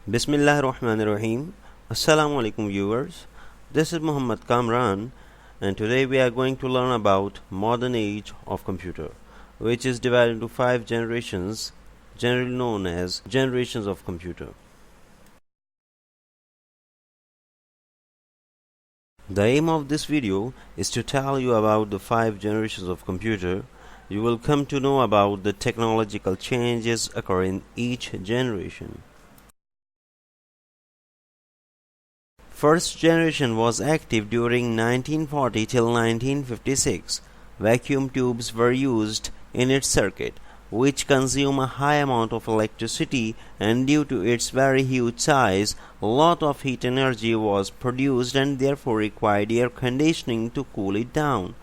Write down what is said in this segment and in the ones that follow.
Bismillahirrahmanirrahim. Assalamu alaikum viewers. This is Muhammad Kamran, and today we are going to learn about modern age of computer, which is divided into 5 generations, generally known as generations of computer. The aim of this video is to tell you about the 5 generations of computer. You will come to know about the technological changes occurring in each generation. First generation was active during 1940 till 1956. Vacuum tubes were used in its circuit, which consume a high amount of electricity, and due to its very huge size, a lot of heat energy was produced and therefore required air conditioning to cool it down.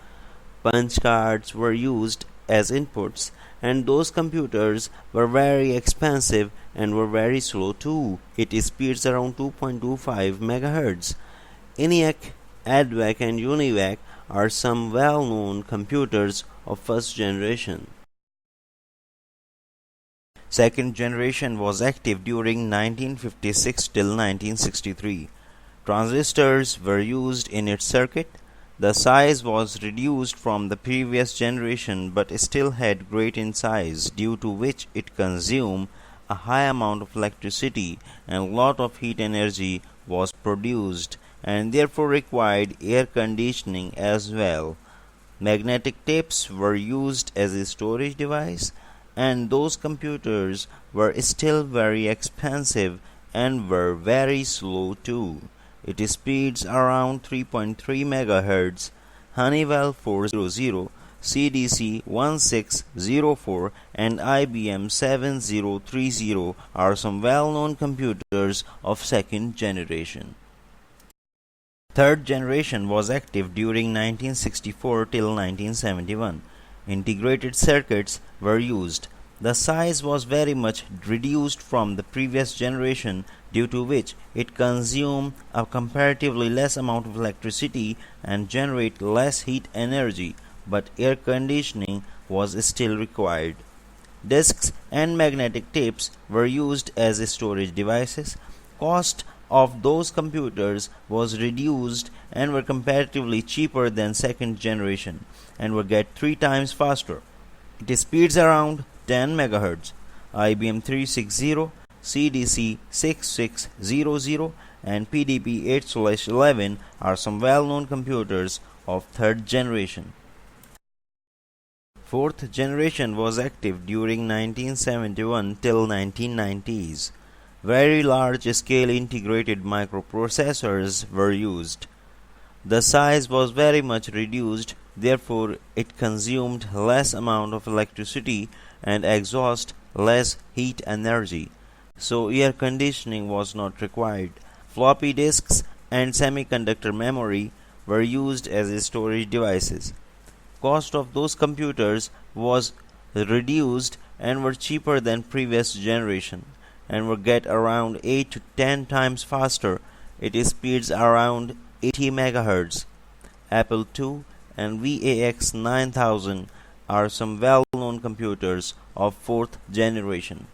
Punch cards were used as inputs, and those computers were very expensive and were very slow too. It speeds around 2.25 MHz. ENIAC, ADVAC, and UNIVAC are some well known computers of first generation. Second generation was active during 1956 till 1963. Transistors were used in its circuit. The size was reduced from the previous generation but still had great in size, due to which it consumed a high amount of electricity and a lot of heat energy was produced and therefore required air conditioning as well. Magnetic tapes were used as a storage device, and those computers were still very expensive and were very slow too. It speeds around 3.3 MHz. Honeywell 400, CDC 1604, and IBM 7030 are some well-known computers of second generation. Third generation was active during 1964 till 1971. Integrated circuits were used. The size was very much reduced from the previous generation, due to which it consumed a comparatively less amount of electricity and generate less heat energy, but air conditioning was still required. Discs and magnetic tapes were used as storage devices. Cost of those computers was reduced and were comparatively cheaper than second generation and were get 3 times faster. It speeds around 10 MHz. IBM 360, CDC 6600, and PDP 8/11 are some well-known computers of third generation. Fourth generation was active during 1971 till 1990s. Very large-scale integrated microprocessors were used. The size was very much reduced, therefore it consumed less amount of electricity and exhaust less heat energy, so air conditioning was not required. Floppy disks and semiconductor memory were used as storage devices. Cost of those computers was reduced and were cheaper than previous generation and were get around 8 to 10 times faster. It speeds around 80 MHz. Apple II and VAX 9000 are some well-known computers of fourth generation.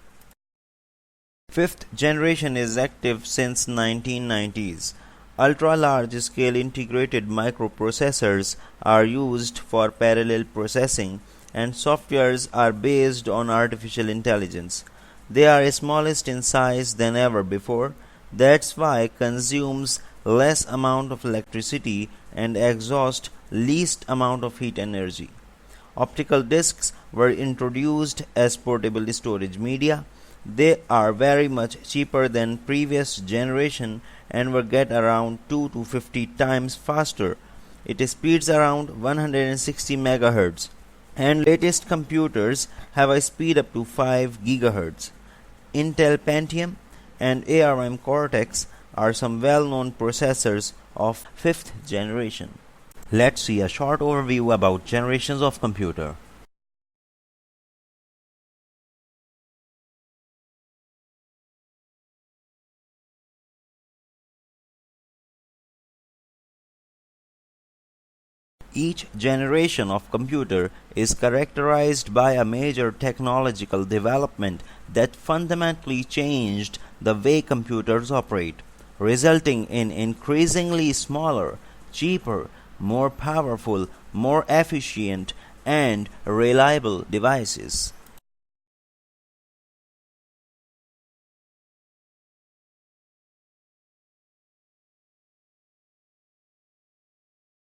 Fifth generation is active since 1990s. Ultra-large-scale integrated microprocessors are used for parallel processing, and softwares are based on artificial intelligence. They are smallest in size than ever before. That's why consumes less amount of electricity and exhaust least amount of heat energy. Optical discs were introduced as portable storage media. They are very much cheaper than previous generation and will get around 2 to 50 times faster. It speeds around 160 MHz, and latest computers have a speed up to 5 GHz. Intel Pentium and ARM Cortex are some well-known processors of fifth generation. Let's see a short overview about generations of computer. Each generation of computer is characterized by a major technological development that fundamentally changed the way computers operate, resulting in increasingly smaller, cheaper, more powerful, more efficient, and reliable devices.